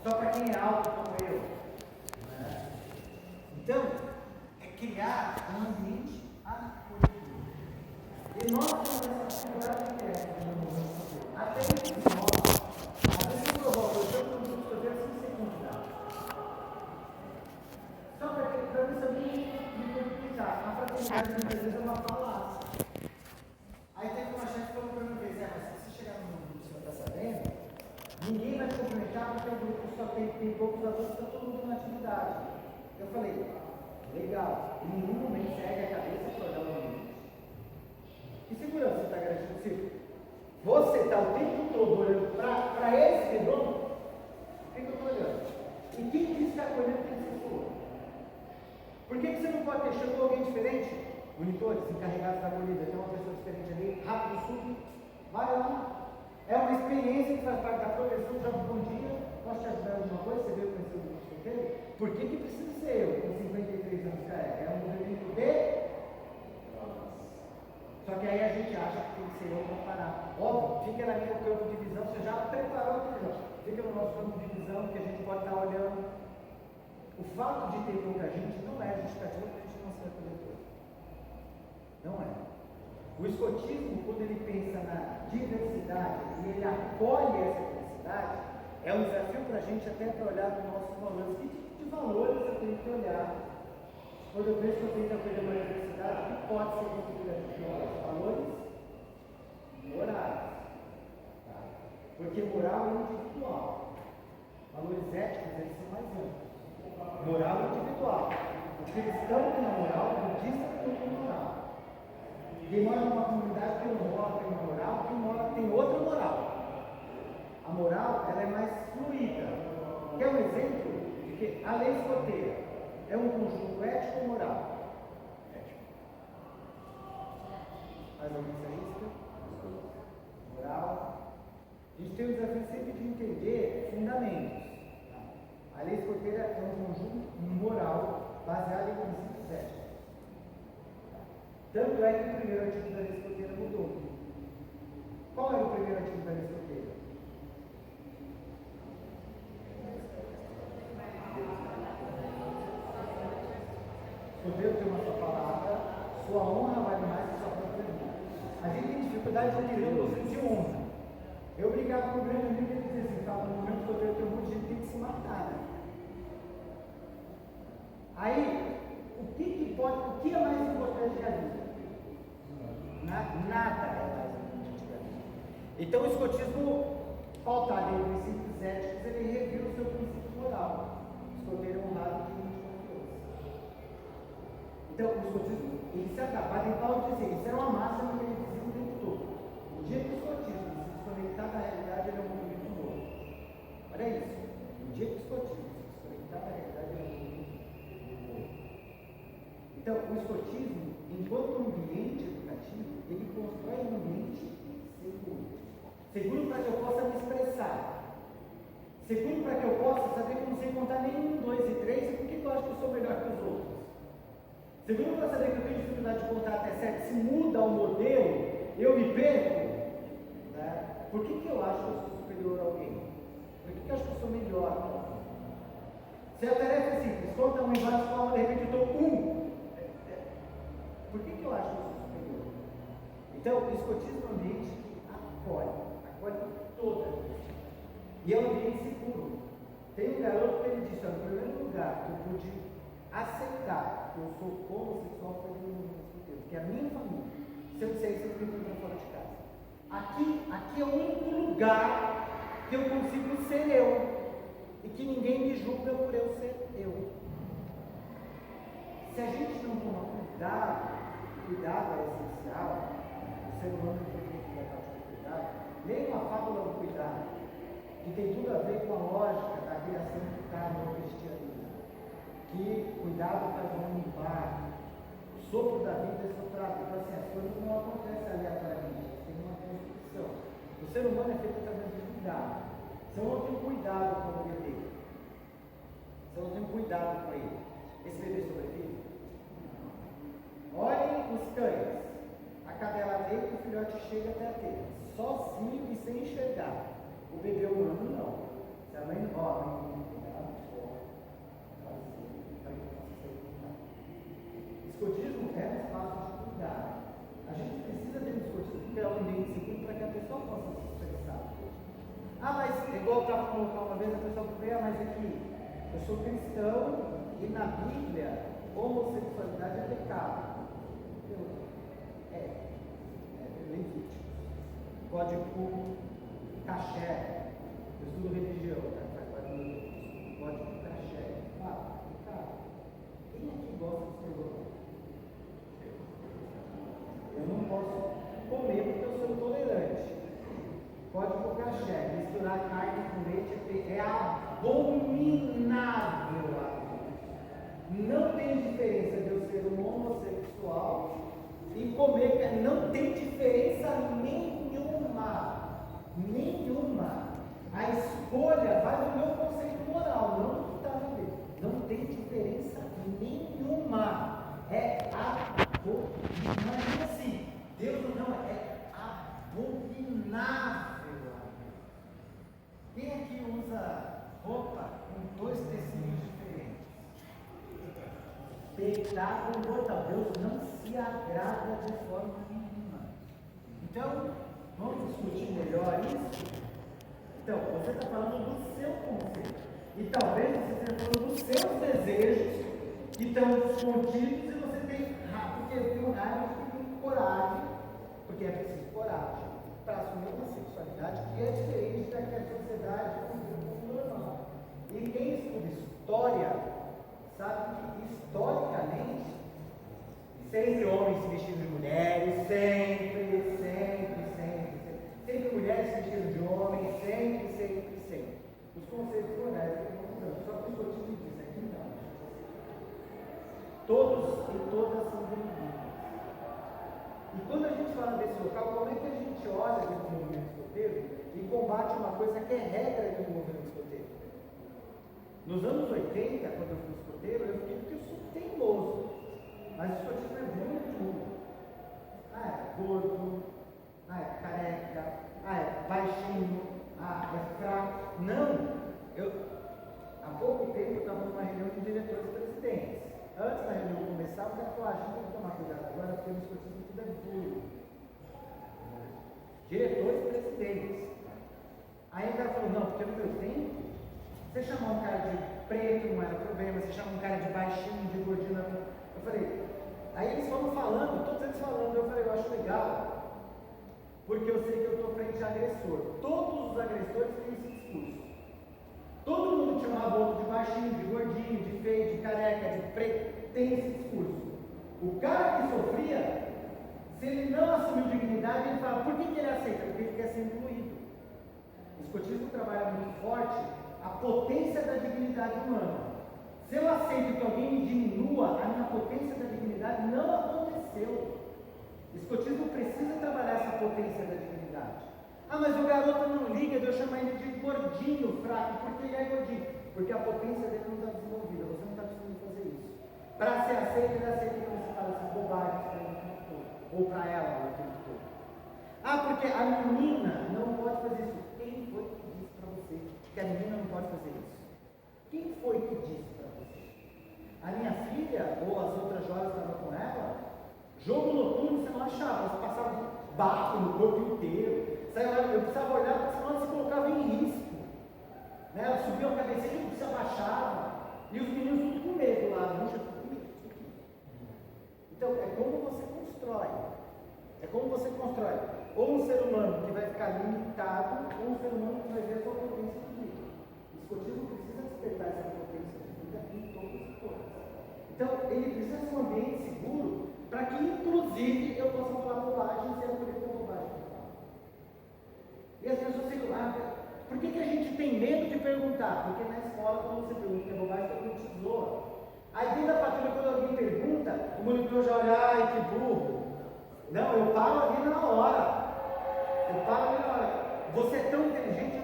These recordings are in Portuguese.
só para quem é alto como eu. Né? Então, é criar um ambiente acolhedor. E nós temos essa atividade direta no mundo. Até entre nós, às vezes eu provoco, eu estou no grupo escoteiro sem ser convidado. Só para mim também me complicar. A fraternidade muitas vezes é uma falácia. Aí teve uma chefe que falou para mim uma vez, mas se você chegar no grupo que você está sabendo, ninguém vai te cumprimentar porque o grupo só tem poucos adultos, está todo mundo na atividade. Eu falei, legal, em nenhum momento segue a cabeça para olhar o ambiente. Que segurança você está garantindo, Ciro? Você está o tempo todo olhando para esse redondo? O que eu estou olhando? E quem disse que a acolhida tem que ser sua? Por que você não pode ter chamado alguém diferente? Monitores, encarregados da acolhida, tem uma pessoa diferente ali, rápido, sub, vai lá. É uma experiência que faz parte da progressão, já um bom dia, posso te ajudar em alguma coisa? Você veio conhecer o grupo escoteiro? Por que precisa ser eu, com 53 anos, cara? É um movimento de... Só que aí a gente acha que tem que ser eu para parar. Óbvio, fica na minha campo de visão, você já preparou a visão. Fica no nosso campo de visão, que a gente pode estar olhando. O fato de ter pouca gente não é justificativa para a gente não ser acolhedor. Não é. O escotismo, quando ele pensa na diversidade e ele acolhe essa diversidade, é um desafio para a gente até para olhar para os nossos valores. Que tipo de valores eu tenho que olhar? Quando eu vejo que eu tenho que acolher uma diversidade, o que pode ser considerado de valores? Morais. Tá? Porque moral é individual. Valores éticos, eles são mais amplos. Moral é individual. O cristão tem uma moral, o budista tem uma moral. Quem mora numa comunidade tem uma moral, quem mora tem outra moral. A moral, ela é mais fluida. Quer um exemplo de que a lei escoteira é um conjunto ético ou moral? Ético. Mais alguém saísta? Moral. A gente tem o desafio sempre de entender fundamentos. A lei escoteira é um conjunto moral baseado em princípios éticos. Tanto é que o primeiro artigo da lei escoteira mudou. Qual era o primeiro artigo da lei escoteira? Escoteiro tem uma só palavra, sua honra vale mais que sua própria vida. A gente tem dificuldade de entender o conceito de honra. Eu brigava com o grande amigo e ele dizia assim, no momento escoteiro tem um monte de gente que tem que se matar, né? Aí, o que é mais importante que a vida? Nada é mais importante que a vida. Então o escotismo, pautado em princípios éticos, ele reviu o seu princípio moral. O escoteiro é honrado de confiança. Então o escotismo, ele se acaba em Paulo dizer, isso era uma máxima que ele dizia o tempo todo. O dia que o escotismo se desconectar da realidade, ele é um movimento novo. Olha isso. O dia que o escotismo se desconectar da realidade, ele é um movimento novo. Então, o escotismo, enquanto ambiente educativo, ele constrói um ambiente seguro. Seguro para que eu possa me expressar. Seguro para que eu possa saber que eu não sei contar nem 1, 2 e 3 e por que eu acho que eu sou melhor que os outros. Seguro para saber que eu tenho dificuldade de contar até 7, se muda o modelo, eu me perco. Né? Por que eu acho que eu sou superior a alguém? Por que eu acho que eu sou melhor? Se a tarefa é simples, conta 1 em várias formas, de repente eu estou 1. Por que eu acho que eu sou superior? Então, o escotismo é um ambiente que acolhe toda a gente. E é um ambiente seguro. Tem um garoto que ele disse, no primeiro lugar que eu pude aceitar que eu sou homossexual foi no movimento escoteiro, porque a minha família, se eu disser isso, eu fico fora de casa. Aqui é o único lugar que eu consigo ser eu. E que ninguém me julga por eu ser eu. Se a gente não tomar cuidado é essencial, o ser humano tem que da parte do cuidado. Leia uma fábula do cuidado, que tem tudo a ver com a lógica da criação do carne no cristianismo. Que cuidado faz o homem par, o sopro da vida é soprado. Então, assim, as coisas não acontecem aleatoriamente, tem uma construção. O ser humano é feito através de cuidado. Se eu não tenho cuidado com o bebê, se eu não tenho cuidado com ele, esse bebê sobrevive? Olhem os cães. A cadela deita e o filhote chega até a teta, sozinho e sem enxergar. O bebê humano não. Se a mãe igual eu estava colocando uma vez, a pessoa falou, mas aqui, eu sou cristão e na Bíblia, homossexualidade é pecado. É Levítico. Código Caché, eu estudo religião, né? Faz parte do Código Caché. Cara, quem aqui gosta de estrogonofe? Eu não posso comer porque eu sou intolerante. Código Caché, misturar carne com leite é abominável. Não tem diferença de eu ser um homossexual e comer carne. Não tem diferença nenhuma. Nenhuma. A escolha vai do meu conceito moral, não do que está na Bíblia. Não tem diferença nenhuma. É abominável. Assim, Deus não é abominável. Quem aqui usa roupa com dois tecidos diferentes? Pecado mortal. Deus não se agrada de forma nenhuma. Então, vamos discutir melhor isso? Então, você está falando do seu conceito. E talvez você esteja falando dos seus desejos que estão contidos e você tem raiva, porque tem coragem, porque é preciso coragem para assumir uma sexualidade que é diferente da que a sociedade é normal. E quem estuda história sabe que historicamente sempre homens se vestindo de mulheres, sempre mulheres se vestindo de homens, sempre. Os conceitos morais que estão mudando, só que o escotismo diz aqui não. Todos e todas são bem-vindos. E quando a gente fala desse local, como é que a gente olha dentro do movimento escoteiro e combate uma coisa que é regra dentro do movimento escoteiro? Nos anos 80, quando eu fui escoteiro, eu fiquei porque eu sou teimoso. Mas o escotismo é muito. É gordo, é careca, é baixinho, é fraco. Não! Há pouco tempo eu estava numa reunião de diretores e presidentes. Antes da reunião começar, o cara falou, a gente tem que tomar cuidado agora, porque no escotismo tudo é duro. Diretores e presidentes. Aí o cara falou, não, porque no meu tempo, você chamar um cara de preto não era problema, você chamar um cara de baixinho, de gordinho, não era problema. Eu falei, aí eles foram falando, todos eles falando, eu falei, eu acho legal, porque eu sei que eu estou frente a agressor. Todos os agressores têm esse discurso. Todo mundo chamava o outro de baixinho, de gordinho, de feio, de careca, de preto, tem esse discurso. O cara que sofria, se ele não assumiu dignidade, ele fala, por que ele aceita? Porque ele quer ser incluído. O escotismo trabalha muito forte a potência da dignidade humana. Se eu aceito que alguém me diminua, a minha potência da dignidade não aconteceu. O escotismo precisa trabalhar essa potência da dignidade. Mas o garoto não liga de eu chamar ele de gordinho, fraco, porque ele é gordinho. Porque a potência dele não está desenvolvida, você não está conseguindo fazer isso. Para ser aceito, ele aceita que você fala essas bobagens para ele o tempo todo. Ou para ela o tempo todo. Porque a menina não pode fazer isso. Quem foi que disse para você que a menina não pode fazer isso? Quem foi que disse para você? A minha filha, ou as outras jovens que estavam com ela, jogo noturno você não achava, elas passavam barco no corpo inteiro. Eu precisava olhar porque senão ela se colocava em risco. Né? Ela subia a cabecinha e se abaixava. E os meninos tudo com medo lá. Então, é como você constrói. É como você constrói. Ou um ser humano que vai ficar limitado, ou um ser humano que vai ver a sua potência de vida. O escotismo precisa despertar essa potência de vida em todos os pontos. Então, ele precisa ser um ambiente seguro para que, inclusive, eu possa falar bobagem sem acolher com bobagem. E as pessoas ficam por que a gente tem medo de perguntar? Porque na escola, quando você pergunta que é bobagem, todo mundo te zoa. Aí dentro da patrulha, quando alguém pergunta, o monitor já olha, ai que burro. Não, eu paro ali na hora. Você é tão inteligente,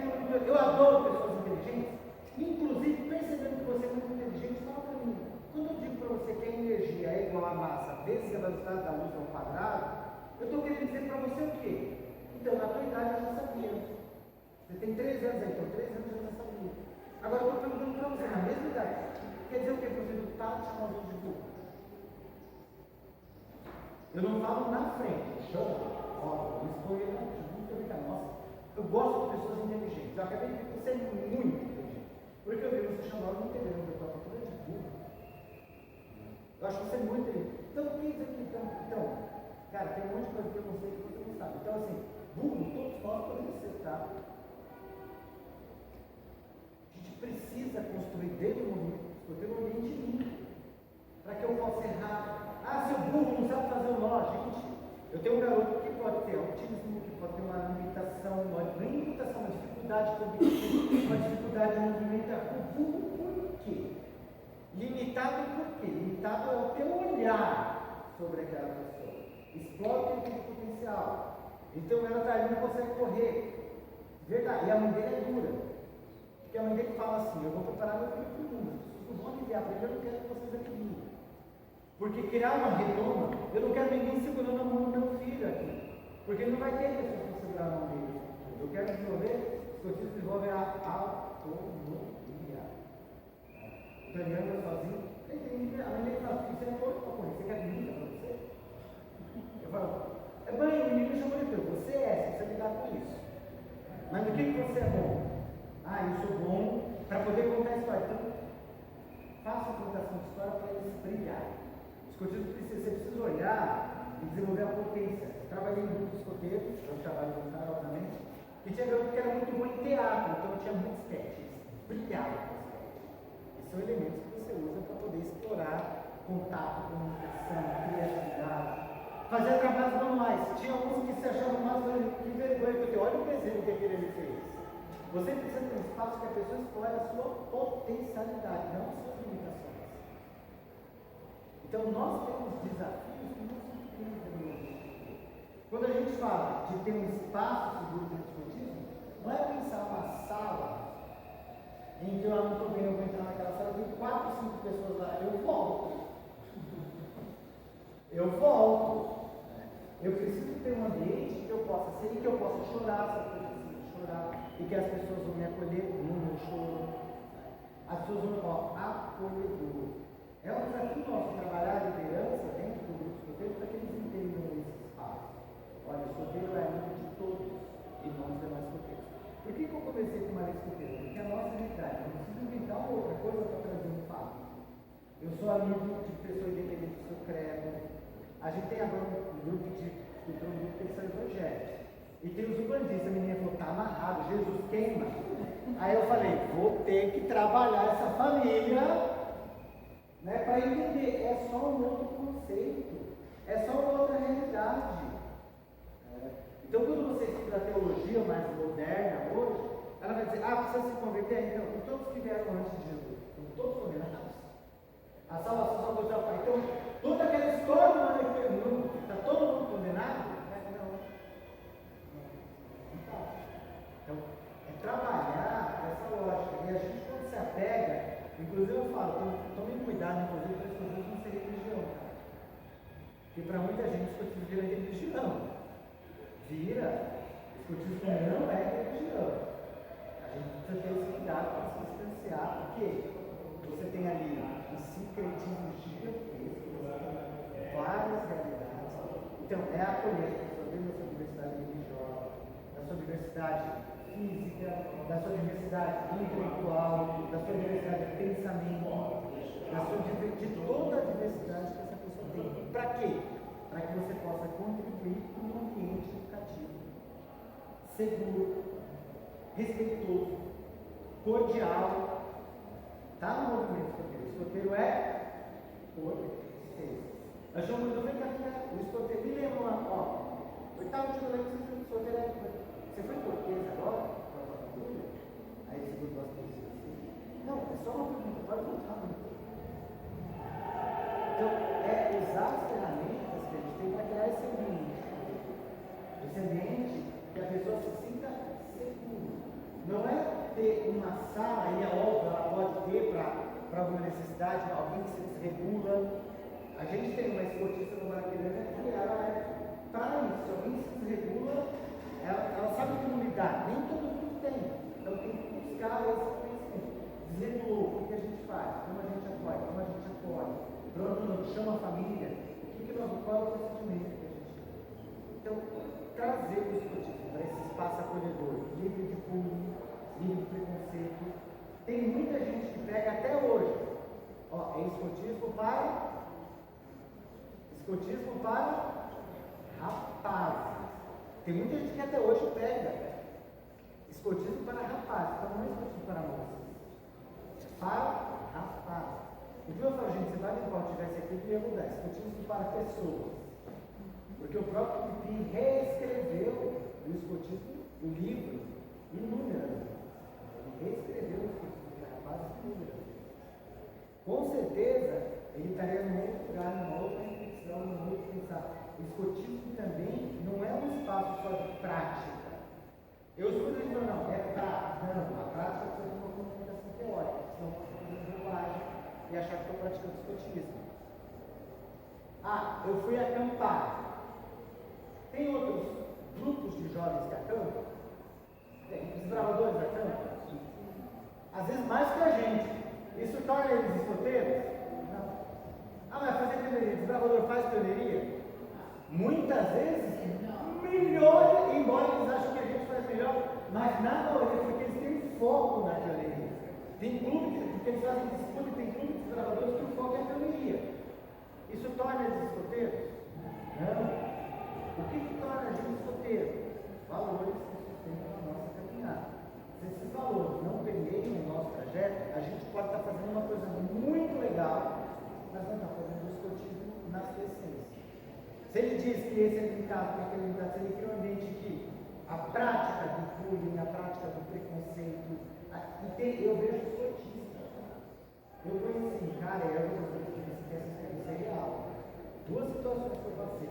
eu adoro pessoas inteligentes. Inclusive, percebendo que você é muito inteligente, fala para mim. Quando eu digo para você que a energia é igual a massa vezes a velocidade da luz ao quadrado, eu estou querendo dizer para você o quê? Então, na tua idade eu já sabia. Você tem 13 anos aí, então 13 anos eu já sabia. Agora eu estou perguntando para você, na mesma idade, quer dizer o quê? Professor, para de chamar os outros de burro. Eu não falo na frente, chama, ó, eu escolhi, nunca vi nossa. Eu gosto de pessoas inteligentes. Eu acabei de ver que você é muito inteligente. Porque eu vi você chamar não entendendo o que eu estou falando de burro. Eu acho que você é muito inteligente. Então, o que diz aqui? Então, cara, tem um monte de coisa que eu não sei que você não sabe. Então, assim, burro, todos nós podemos ser, tá? A gente precisa construir dentro do movimento, escolher um ambiente limpo. Para que eu possa errar. Ah, seu burro não sabe fazer o nó. Gente, eu tenho um garoto que pode ter autismo, que pode ter uma limitação, nem limitação, uma dificuldade cognitiva, uma dificuldade de movimentar. O burro por quê? Limitado por quê? Limitado é o teu olhar sobre aquela pessoa. Explora o teu potencial. Então ela está ali, não consegue correr. Verdade. E a mãe dele é dura. Porque a mãe dele fala assim: eu vou preparar meu filho para o mundo. As pessoas não vão aliviar para ele, eu não quero que vocês aliviam. Porque criar uma redoma, eu não quero ninguém segurando a mão do meu filho aqui. Porque ele não vai ter pessoa para segurar a mão dele. Eu quero desenvolver, se eu preciso desenvolver a autonomia. Então ele anda sozinho. A mãe dele fala: você é louco para correr, você quer comida para você? Eu falo: mãe, o menino chamou de teu, você você lidar com isso. Mas no que você é bom? Ah, eu sou bom para poder contar a história. Então, faça a contação de história para eles brilharem. Você precisa olhar e desenvolver a potência. Eu trabalhei em grupo de escoteiros, eu trabalho com o cara, obviamente, e tinha garoto que era muito bom em teatro, então tinha muitos sketches, brilhava com sketches. E são elementos que você usa para poder explorar contato, comunicação, criatividade, fazer trabalhos manuais. Tinha alguns que se achavam mais que vergonha, porque olha o desenho que ele fez. Você precisa ter um espaço que a pessoa explore a sua potencialidade, não as suas limitações. Então, nós temos desafios que não são pequenos. Quando a gente fala de ter um espaço seguro de discutismo, não é pensar uma sala em que eu não estou bem, eu vou entrar naquela sala, tem 4, 5 pessoas lá, eu volto. Eu preciso ter um ambiente que eu possa ser e que eu possa chorar, se eu preciso chorar, e que as pessoas vão me acolher no meu choro. As pessoas vão acolhedor. É um desafio nosso trabalhar a liderança dentro do grupo escoteiro para que eles entendam esse espaço. Olha, o escoteiro é amigo de todos e não os demais escoteiros. Por que eu comecei com uma lei escoteira? Porque a nossa realidade, eu preciso inventar uma outra coisa para trazer um fato. Eu sou amigo de pessoa independente do seu credo. A gente tem agora um grupo que são evangélicos. E tem os umbandistas. A menina falou: está amarrado, Jesus queima. Aí eu falei: vou ter que trabalhar essa família. Para entender, é só um outro conceito, é só uma outra realidade. Então, quando você estuda a teologia mais moderna hoje, ela vai dizer: precisa se converter? Então, todos que vieram antes de Jesus, estão todos condenados. A salvação só pode ser o Pai. Então, toda aquela história do mundo, está todo mundo condenado? Não. Então, é trabalhar essa lógica. E a gente, quando se apega, inclusive eu falo, tomem cuidado, inclusive, para as pessoas não serem religião, cara. Porque para muita gente escotismo vira religião. Escotismo não é religião. A gente precisa ter esse cuidado para se distanciar, porque você tem ali um sincretismo gigantesco, várias realidades. Então, é acolher as pessoas dentro da sua diversidade religiosa, da sua diversidade física, da sua diversidade intelectual, da sua diversidade de pensamento, de toda a diversidade que essa pessoa tem. Para quê? Para que você possa contribuir para um ambiente educativo, seguro, respeitoso, cordial. Está no movimento escoteiro. O escoteiro é cortês. Nós chamamos de o escoteiro. Me lembra lá, oitavo dia da lei, o escoteiro é. Você foi cortês agora? Aí ele segurou as coisas assim. Não, é só uma pergunta, pode voltar. Então, é usar as ferramentas que a gente tem para criar esse ambiente. Esse ambiente que a pessoa se sinta segura. Não é ter uma sala, e é óbvio, ela pode ter para alguma necessidade, alguém que se desregula. A gente tem uma escotista no Maracanã que ela é para isso. Se alguém se desregula, ela sabe como lidar. Nem todo mundo tem. Então tem que buscar esse conhecimento. Desregulou, o que a gente faz? Como a gente apoia? Como a gente apoia? Pronto, chama a família. Qual é o procedimento que a gente tem? Então, trazer o escotismo para esse espaço acolhedor, livre de bullying, livre de preconceito. Tem muita gente que prega até hoje. Ó, é escotismo para rapazes. Tem muita gente que até hoje prega escotismo para rapazes, então não é escotismo para moças. Para rapazes. Então eu falo, gente, se Wagner Paulo tivesse aqui, ele ia mudar. Escotismo para pessoas. Porque o próprio Pipi reescreveu o escotismo, o livro, inúmeras vezes. Ele reescreveu o escotismo para rapazes inúmeras vezes. Com certeza, ele estaria num outro lugar, numa outra reflexão, num outro pensar. O escotismo também não é um espaço só de prática. Eu sou dizendo, não, é prática. Não, a prática precisa de uma comunicação teórica, senão você pode fazer bobagem e achar que estou praticando escotismo. Ah, eu fui acampar. Tem outros grupos de jovens que acampam? Tem. Os bravadores acampam? Às vezes mais que a gente. Isso torna eles escoteiros? Não. Ah, mas fazer pioneiria, desbravador faz pioneiria? Muitas vezes, melhor, embora eles achem que a gente faz melhor, mas na maioria, porque eles têm foco na pioneiria. Tem clube, porque eles fazem disputa, tem clube de desbravadores que o foco é a pioneiria. Isso torna eles escoteiros? Não. O que torna a gente escoteiro? Valores que sustentam a nossa caminhada. Se esses valores não permeiem o nosso trajeto, a gente pode estar fazendo uma coisa muito legal, mas não está fazendo o escotismo na sua essência. Se ele diz que esse é limitado, que aquele é limitado, se ele cria um ambiente que a prática do bullying, a prática do preconceito, eu vejo escotista. Eu conheci, cara, eu que essa experiência é real. Duas situações que eu passei.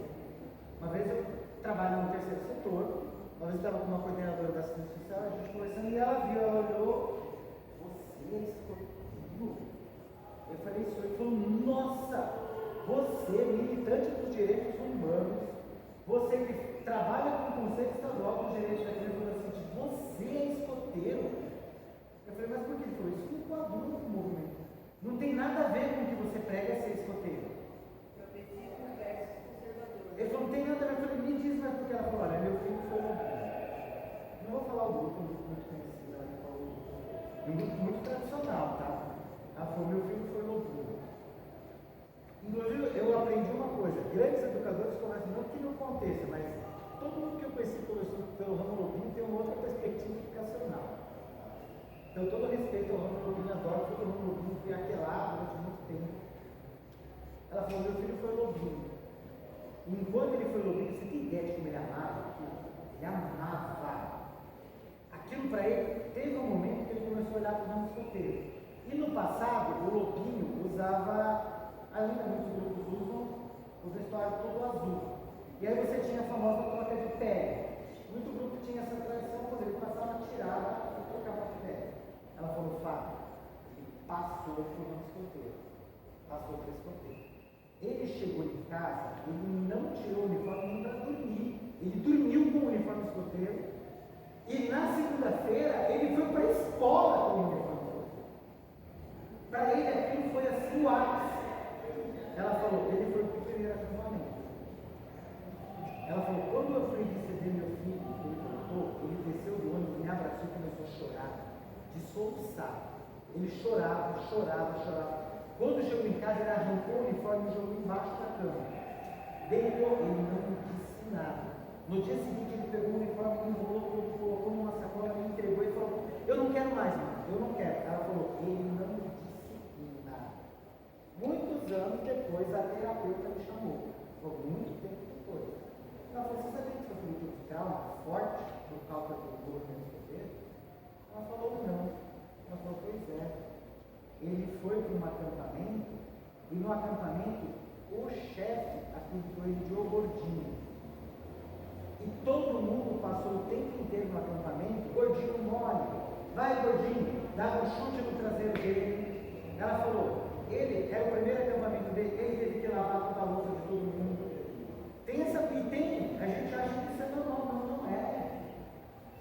Uma vez eu trabalho no terceiro setor, uma vez eu estava com uma coordenadora da assistência social, a gente conversando e ela viu, ela olhou, você é escoteiro? Eu falei isso, ele falou, nossa, você, militante dos direitos humanos, você que trabalha com o Conselho Estadual dos Direitos da Criança, você é escoteiro? Eu falei, mas por que? Ele falou, isso não coaduna com o movimento. Não tem nada a ver com o que você prega ser escoteiro. Ele falou, não tem nada a ver. Eu falei, me diz mais porque ela falou, olha, meu filho foi lobinho. Não vou falar o grupo, um grupo muito conhecido, ela falou, um grupo muito tradicional, tá? Ela falou, meu filho foi lobinho. Inclusive, eu aprendi uma coisa, grandes educadores conversam, não que não aconteça, mas todo mundo que eu conheci pelo ramo lobinho tem uma outra perspectiva educacional. Então, todo respeito ao ramo lobinho, adoro todo o ramo lobinho, fui aquelado durante muito tempo. Ela falou, meu filho foi lobinho. Enquanto ele foi lobinho, você tem ideia de como ele amava aquilo? Ele amava. Aquilo para ele, teve um momento que ele começou a olhar para o ramo escoteiro. E no passado, o lobinho usava, ainda muitos grupos usam, o vestuário todo azul. E aí você tinha a famosa troca de pele. Muito grupo tinha essa tradição, quando ele passava, tirava e trocava de pele. Ela falou, Fábio, ele passou para o ramo escoteiro. Passou para o escoteiro. Ele chegou em casa, ele não tirou o uniforme nem para dormir. Ele dormiu com o uniforme escoteiro. E na segunda-feira, ele foi para a escola com o uniforme escoteiro. Para ele, aquilo foi assim o ápice. Ela falou, ele foi para o primeiro acampamento. Ela falou, quando eu fui receber meu filho, ele voltou, ele desceu do ônibus, me abraçou e começou a chorar, de soluçar. Ele chorava, chorava, chorava. Quando chegou em casa, ele arrancou o uniforme e jogou embaixo da cama. Deitou, ele não disse nada. No dia seguinte, ele pegou o uniforme, enrolou tudo, colocou numa sacola, me entregou e falou, eu não quero mais, mãe, eu não quero. Ela falou, ele não disse nada. Muitos anos depois, a terapeuta me chamou. Falou, muito tempo depois. Ela falou, você sabia que seu filho teve trauma forte por causa do movimento escoteiro? Ela falou, não. Ela falou, pois é. Ele foi para um acampamento e no acampamento o chefe apelidou ele de O Gordinho. E todo mundo passou o tempo inteiro no acampamento, gordinho mole, vai gordinho, dava um chute no traseiro dele. Ela falou, ele era o primeiro acampamento dele, ele teve que lavar toda a louça de todo mundo. Tem essa, e tem, a gente acha que isso é normal, mas não é.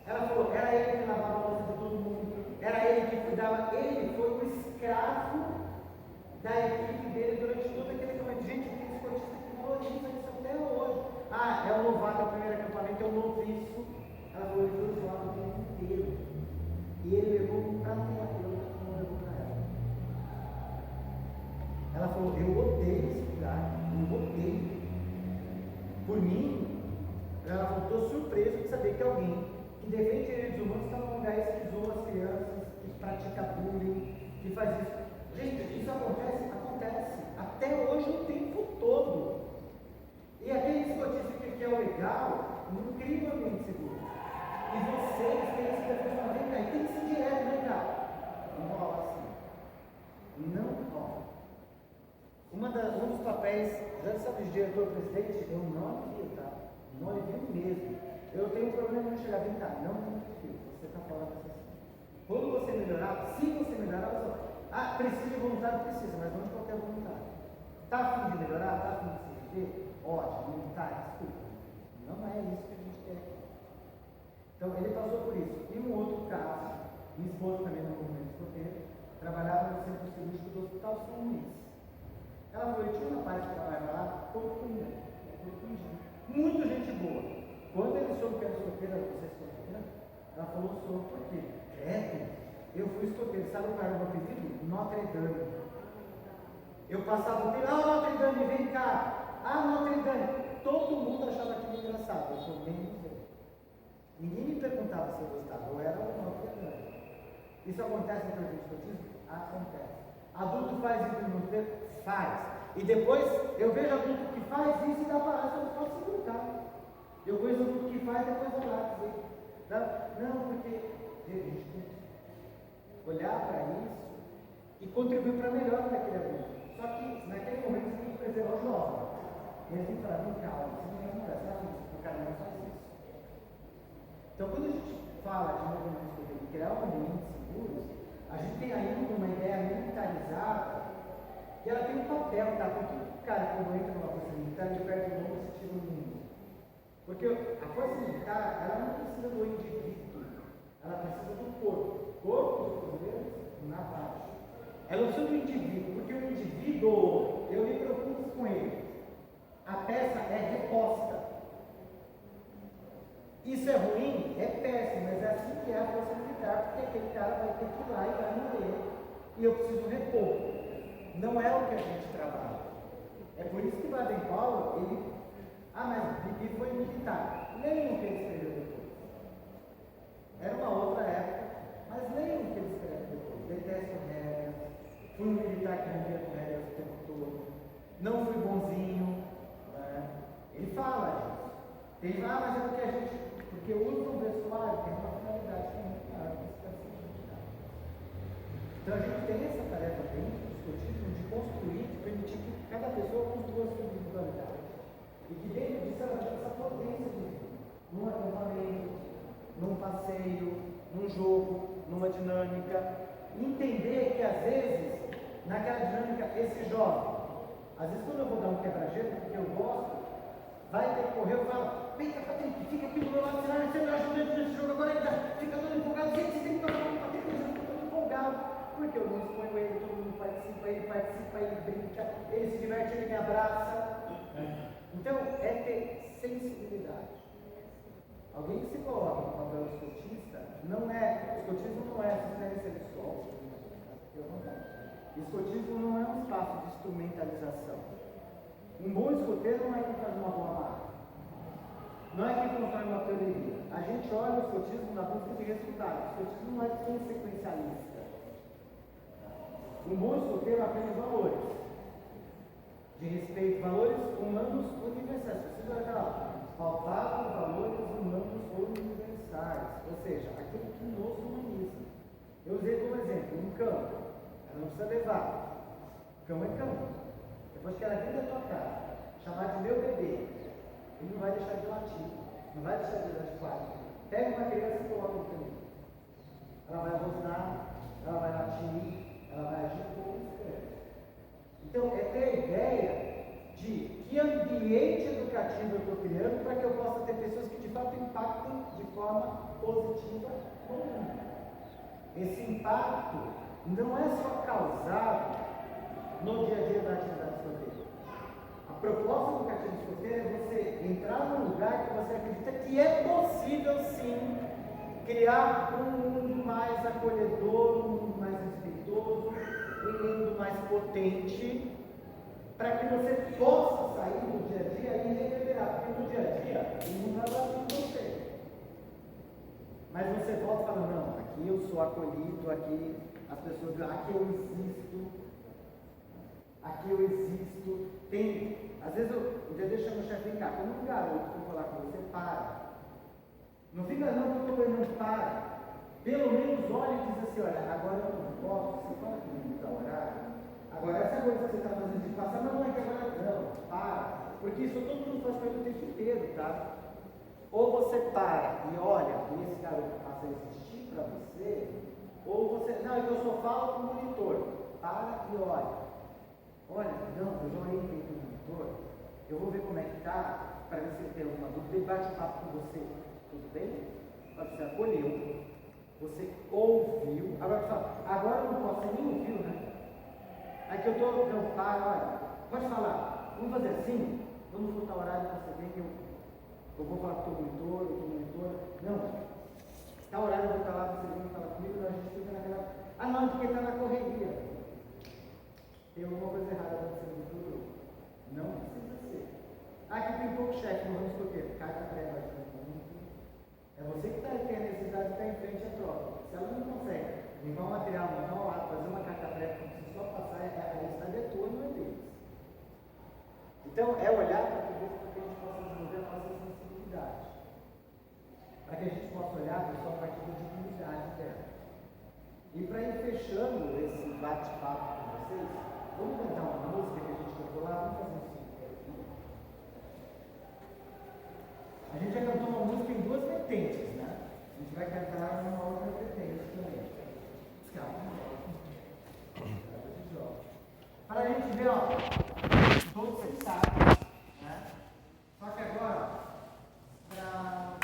Ela falou, era ele que lavava a louça de todo mundo. Era ele que cuidava, ele foi o escravo da equipe dele durante todo aquele acampamento. Gente, tem escotista que valoriza isso até hoje. Ah, é o novato, é o primeiro acampamento, é o noviço. Ela falou, ele foi zoado o tempo inteiro. E ele levou para a terapeuta, não levou para ela. Ela falou, eu odeio esse lugar, eu odeio. Por mim, ela falou, estou surpresa de saber que alguém que defende direitos humanos está num lugar que zoa as crianças, que pratica bullying, que faz isso. Gente, isso acontece até hoje o tempo todo. E aquele escotismo que é o legal, não cria um ambiente seguro. E vocês têm esse defesa, vem cá, e tem que ser direto, vem cá. Não rola assim. Não rola. Um dos papéis, já sabe, de diretor-presidente, eu não alivio, tá? Não alivio mesmo. Eu tenho um problema de chegar, vem cá, não tem filho, você está fora dessa situação. Quando você melhorar, se você melhorar, você vai, precisa de voluntário, precisa, mas não de qualquer voluntário. Está afim de melhorar, está afim de se viver? Ótimo, voluntário, desculpa. Não é isso que a gente quer. Então, ele passou por isso. E um outro caso, minha esposa também no movimento escoteiro, trabalhava no centro cirúrgico do Hospital São Luís. Ela falou, tinha uma parte que trabalhava lá, todo cuida, muito gente boa. Quando ele soube que era escoteira, você é escoteira, ela falou, sou, por quê? Eu fui escoteiro, sabe qual era o meu apelido? Notre Dame. Eu passava o tempo, Notre Dame, vem cá, Notre Dame. Todo mundo achava aquilo engraçado, eu sou bem museu. Ninguém me perguntava se eu gostava, eu era o Notre Dame. Isso acontece no projeto de escotismo? Acontece. Adulto faz isso no tempo? Faz. E depois eu vejo adulto que faz isso e dá para eu posso segurar. Eu vejo adulto que faz e depois eu lá dizer. Não, porque a gente tem que olhar para isso e contribuir para melhor daquele adulto. Só que naquele momento você tem que preservar o jovem. E eles têm que falar, vem cá, você não vai mudar, você vai fazer isso, o cara não faz isso. Então quando a gente fala de movimento escoteiro e criar ambientes seguros, a gente tem ainda uma ideia militarizada e ela tem um papel, tá? Porque o cara, quando entra numa força militar, ele perde o nome e se tira o mundo. Porque a força militar, ela não precisa do indivíduo, ela precisa do corpo. Corpo dos brasileiros, na base. Ela não precisa do indivíduo, porque o indivíduo, eu me preocupo com ele. A peça é reposta. Isso é ruim? É péssimo, mas é assim que é a força militar, porque aquele cara vai ter que ir lá e vai morrer. E eu preciso repor. Não é o que a gente trabalha. É por isso que Baden-Powell, ele... mas Bibi foi militar. Leiam o que ele escreveu depois. Era uma outra época, mas leiam o que ele escreveu depois. Detesto regras, fui um militar que vivia com regras o tempo todo, não fui bonzinho. Né? Ele fala disso. Tem lá, mas é porque a gente... Porque o uso do vestuário tem uma finalidade que é muito clara. Então a gente tem essa tarefa dentro do escotismo de construir, de permitir que cada pessoa construa a sua individualidade. E que dentro disso ela tenha essa potência de vida. Num acampamento, num passeio, num jogo, numa dinâmica. Entender que às vezes, naquela dinâmica, esse jovem, às vezes quando eu vou dar um quebra-gelo, porque eu gosto, vai ter que correr, eu falo, vem cá, Patrick, fica aqui do meu lado, você me ajuda nesse jogo, agora ele fica todo empolgado, gente, você tem que fazer um Patrick, eu estou todo empolgado, porque eu não exponho ele, todo mundo participa, ele brinca, ele se diverte, ele me abraça. Então, é ter sensibilidade. Alguém que se coloca no papel escotista, escotismo não é assistência sexual, escotismo não é um espaço de instrumentalização. Um bom escoteiro não é quem faz uma boa marca. Não é quem constrói uma teoria. A gente olha o escotismo na busca de resultados. O escotismo não é consequencialista. Um bom escoteiro aprende valores. De respeito, valores humanos universais. Você vai lá, pautar valores humanos universais. Ou seja, aquilo que nos humaniza. Eu usei como exemplo um cão. Ela não precisa levar. Cão é cão. Depois que ela vir da tua casa, chamar de meu bebê, ele não vai deixar de latir, não vai deixar de dar de quadro. Pega uma criança e coloca no caminho. Ela vai rosnar, ela vai latir, ela vai agir como isso. Então, é ter a ideia de que ambiente educativo eu estou criando para que eu possa ter pessoas que de fato impactem de forma positiva no mundo. Esse impacto não é só causado no dia a dia da atividade escoteira. A proposta do catecismo escoteiro é você entrar num lugar que você acredita que é possível sim criar um mundo mais acolhedor, um mundo mais respeitoso, um mundo mais potente, para que você possa sair do dia a dia e reverberar, porque no dia a dia o mundo vai bater em você. Mas você volta e fala, não, aqui eu sou acolhido, aqui as pessoas dizem, aqui eu existo, aqui eu existo. Tem, às vezes um dia deixa meu chefe vem cá, quando um garoto for falar com você, para. Não fica não que eu estou ganhando, para. Pelo menos olha e diz assim, olha, agora eu não posso, você pode me dar horário? Agora essa coisa que você está fazendo de passar, não é que agora não, para. Porque isso todo mundo faz coisa o tempo inteiro, tá? Ou você para e olha, e esse garoto passa a existir para você, ou você, não, eu só falo com o monitor, para e olha. Olha, não, eu já olhei com o monitor, eu vou ver como é que está, para ver se ele tem alguma dúvida, ele bate um papo com você, tudo bem? Você acolheu, você ouviu, agora eu não posso, você nem ouviu, né? Aqui eu estou, não, para, olha, pode falar, vamos fazer assim, vamos botar o horário para você ver que eu vou falar com o monitor, não, está horário, eu vou estar lá, você vem falar comigo, não, a gente fica naquela, não, porque está na correria. Tem alguma coisa errada acontecendo no futuro? Não precisa ser. Aqui tem pouco chefe no ramo escoteiro, carta prévia de conjunto. É você que tem a necessidade de estar em frente à troca. Se ela não consegue limpar o material, mandar o ato, fazer uma carta prévia, como se só passar, a necessidade é tua, não é deles. Então, é olhar para tudo isso para que a gente possa desenvolver a nossa sensibilidade. Para que a gente possa olhar para a partir da dignidade dela. E para ir fechando esse bate-papo com vocês, vamos cantar uma música que a gente cantou lá, vamos fazer um símbolo. A gente já cantou uma música em duas vertentes, né? A gente vai cantar uma outra vertente também. Para a gente ver, ó, todos vocês sabem, né? Só que agora, para